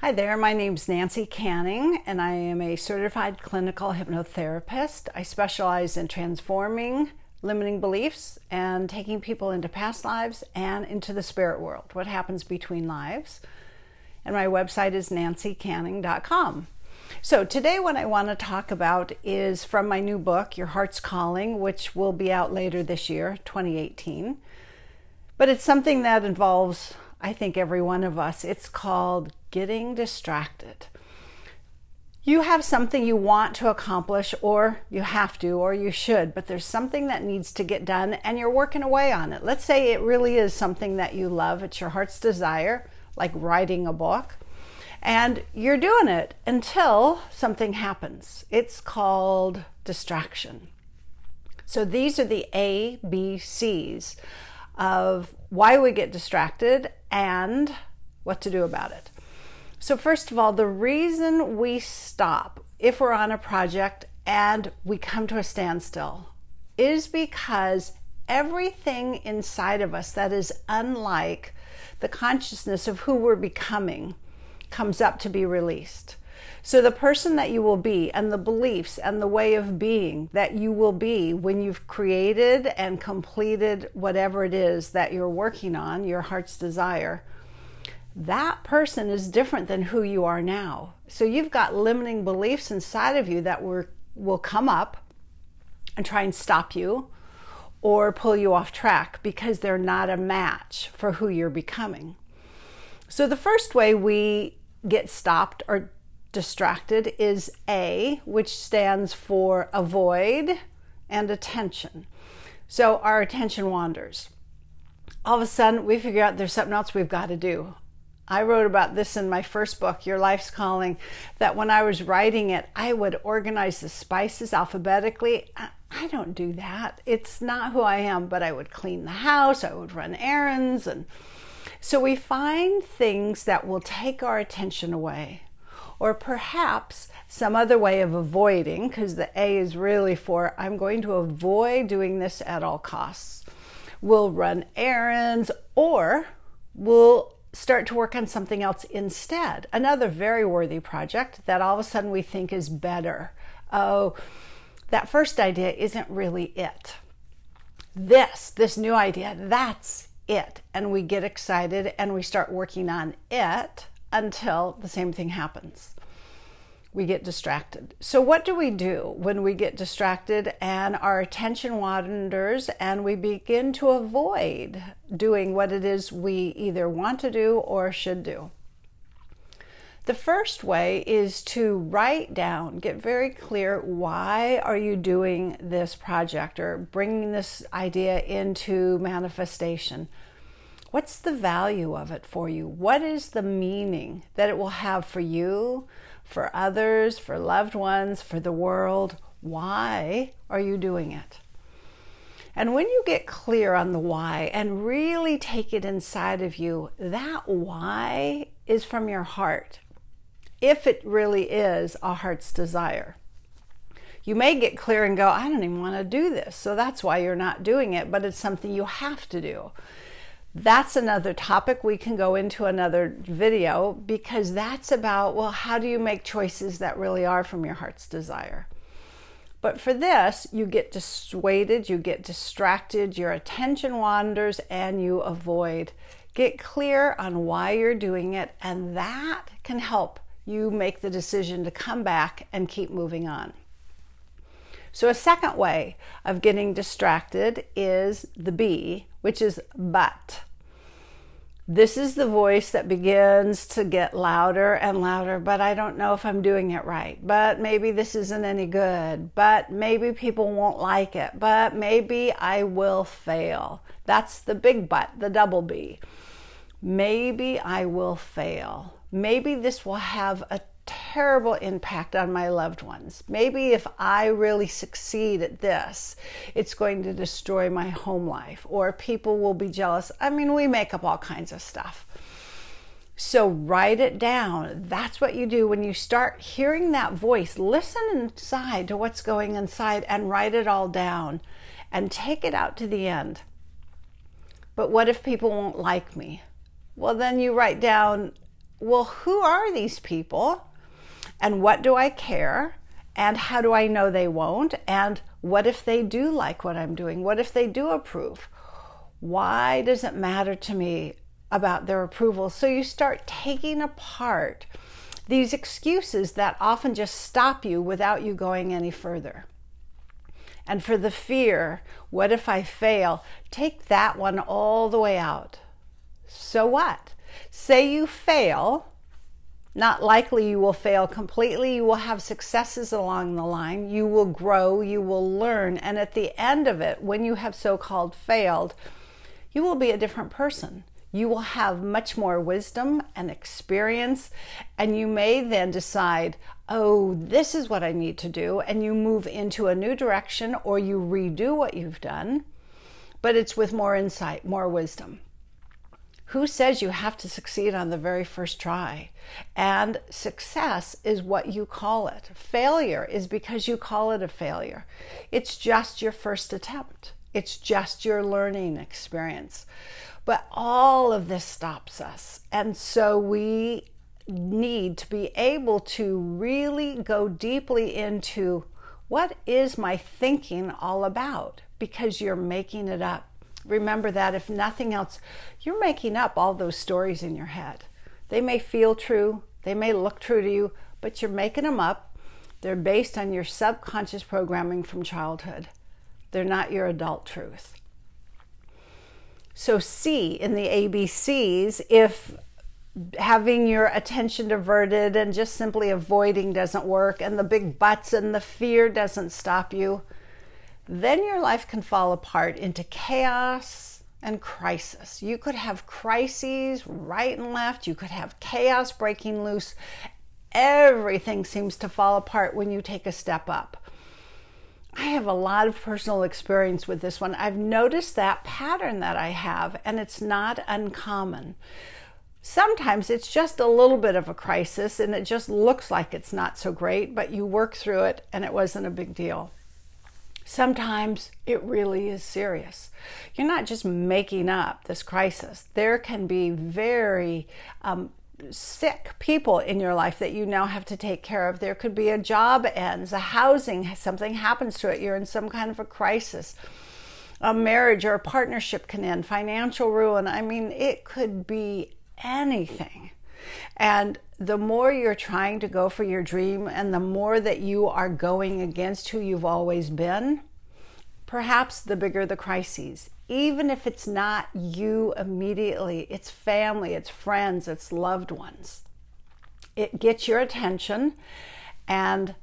Hi there, my name's Nancy Canning, and I am a certified clinical hypnotherapist. I specialize in transforming limiting beliefs and taking people into past lives and into the spirit world, what happens between lives. And my website is nancycanning.com. So today what I want to talk about is from my new book, Your Heart's Calling, which will be out later this year, 2018. But it's something that involves, I think, every one of us. It's called getting distracted. You have something you want to accomplish, or you have to, or you should, but there's something that needs to get done and you're working away on it. Let's say it really is something that you love. It's your heart's desire, like writing a book, and you're doing it until something happens. It's called distraction. So these are the ABCs of why we get distracted and what to do about it. So first of all, the reason we stop if we're on a project and we come to a standstill is because everything inside of us that is unlike the consciousness of who we're becoming comes up to be released. So the person that you will be and the beliefs and the way of being that you will be when you've created and completed whatever it is that you're working on, your heart's desire, that person is different than who you are now. So you've got limiting beliefs inside of you that will come up and try and stop you or pull you off track because they're not a match for who you're becoming. So the first way we get stopped or distracted is A, which stands for avoid and attention. So our attention wanders. All of a sudden we figure out there's something else we've got to do. I wrote about this in my first book, Your Life's Calling, that when I was writing it, I would organize the spices alphabetically. I don't do that. It's not who I am, but I would clean the house, I would run errands. And so we find things that will take our attention away. Or perhaps some other way of avoiding, because the A is really for, I'm going to avoid doing this at all costs. We'll run errands, or we'll start to work on something else instead. Another very worthy project that all of a sudden we think is better. Oh, that first idea isn't really it. This new idea, that's it. And we get excited and we start working on it until the same thing happens. We get distracted. So what do we do when we get distracted and our attention wanders and we begin to avoid doing what it is we either want to do or should do? The first way is to write down, get very clear, why are you doing this project or bringing this idea into manifestation? What's the value of it for you? What is the meaning that it will have for you, for others, for loved ones, for the world? Why are you doing it? And when you get clear on the why and really take it inside of you, that why is from your heart, if it really is a heart's desire. You may get clear and go, I don't even want to do this. So that's why you're not doing it, but it's something you have to do. That's another topic we can go into another video, because that's about, well, how do you make choices that really are from your heart's desire? But for this, you get dissuaded, you get distracted, your attention wanders, and you avoid. Get clear on why you're doing it, and that can help you make the decision to come back and keep moving on. So a second way of getting distracted is the B, which is but. This is the voice that begins to get louder and louder, but I don't know if I'm doing it right. But maybe this isn't any good. But maybe people won't like it. But maybe I will fail. That's the big but, the double B. Maybe I will fail. Maybe this will have a terrible impact on my loved ones. Maybe if I really succeed at this, it's going to destroy my home life, or people will be jealous. I mean, we make up all kinds of stuff. So write it down. That's what you do when you start hearing that voice. Listen inside to what's going inside and write it all down and take it out to the end. But what if people won't like me? Well, then you write down well, who are these people? And what do I care? And how do I know they won't? And what if they do like what I'm doing? What if they do approve? Why does it matter to me about their approval? So you start taking apart these excuses that often just stop you without you going any further. And for the fear, what if I fail? Take that one all the way out. So what? Say you fail. Not likely you will fail completely. You will have successes along the line. You will grow. You will learn. And at the end of it, when you have so-called failed, you will be a different person. You will have much more wisdom and experience, and you may then decide, oh, this is what I need to do, and you move into a new direction, or you redo what you've done, but it's with more insight, more wisdom. Who says you have to succeed on the very first try? And success is what you call it. Failure is because you call it a failure. It's just your first attempt. It's just your learning experience. But all of this stops us. And so we need to be able to really go deeply into what is my thinking all about? Because you're making it up. Remember that if nothing else, you're making up all those stories in your head. They may feel true, they may look true to you, but you're making them up. They're based on your subconscious programming from childhood. They're not your adult truth. So C in the ABCs, if having your attention diverted and just simply avoiding doesn't work, and the big buts and the fear doesn't stop you, then your life can fall apart into chaos and crisis. You could have crises right and left. You could have chaos breaking loose. Everything seems to fall apart when you take a step up. I have a lot of personal experience with this one. I've noticed that pattern that I have, and it's not uncommon. Sometimes it's just a little bit of a crisis, and it just looks like it's not so great, but you work through it, and it wasn't a big deal. Sometimes it really is serious. You're not just making up this crisis. There can be very sick people in your life that you now have to take care of. There could be a job ends, a housing, something happens to it. You're in some kind of a crisis. A marriage or a partnership can end, financial ruin. I mean, it could be anything. And the more you're trying to go for your dream and the more that you are going against who you've always been, perhaps the bigger the crises. Even if it's not you immediately, it's family, it's friends, it's loved ones. It gets your attention, and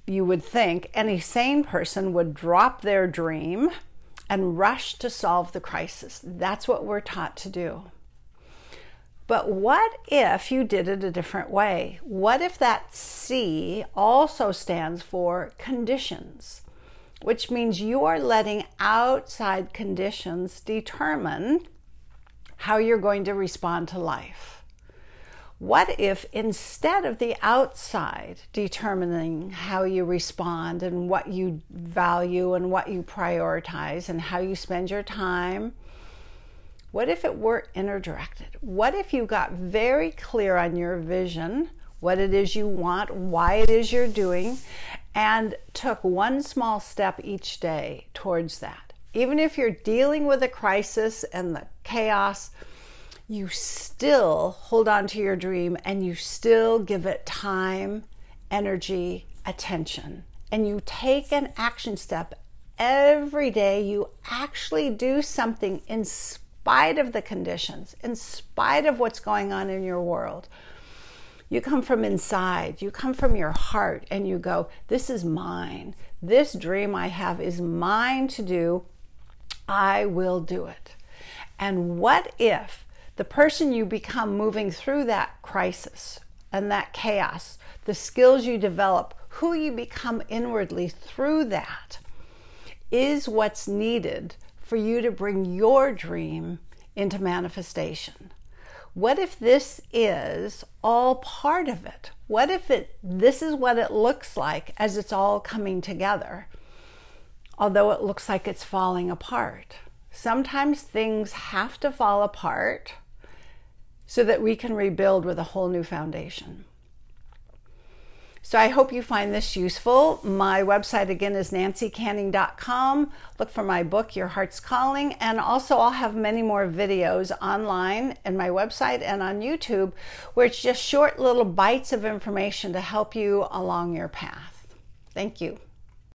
you would think any sane person would drop their dream and rush to solve the crisis. That's what we're taught to do. But what if you did it a different way? What if that C also stands for conditions, which means you are letting outside conditions determine how you're going to respond to life? What if instead of the outside determining how you respond and what you value and what you prioritize and how you spend your time, what if it were inner directed? What if you got very clear on your vision, what it is you want, why it is you're doing, and took one small step each day towards that? Even if you're dealing with a crisis and the chaos, you still hold on to your dream and you still give it time, energy, attention. And you take an action step every day. You actually do something in spite of the conditions, in spite of what's going on in your world. You come from inside, you come from your heart, and you go, this is mine. This dream I have is mine to do. I will do it. And what if the person you become moving through that crisis and that chaos, the skills you develop, who you become inwardly through that, is what's needed for you to bring your dream into manifestation? What if this is all part of it? What if this is what it looks like as it's all coming together, although it looks like it's falling apart? Sometimes things have to fall apart so that we can rebuild with a whole new foundation. So I hope you find this useful. My website again is nancycanning.com. Look for my book, Your Heart's Calling. And also I'll have many more videos online in my website and on YouTube where it's just short little bites of information to help you along your path. Thank you.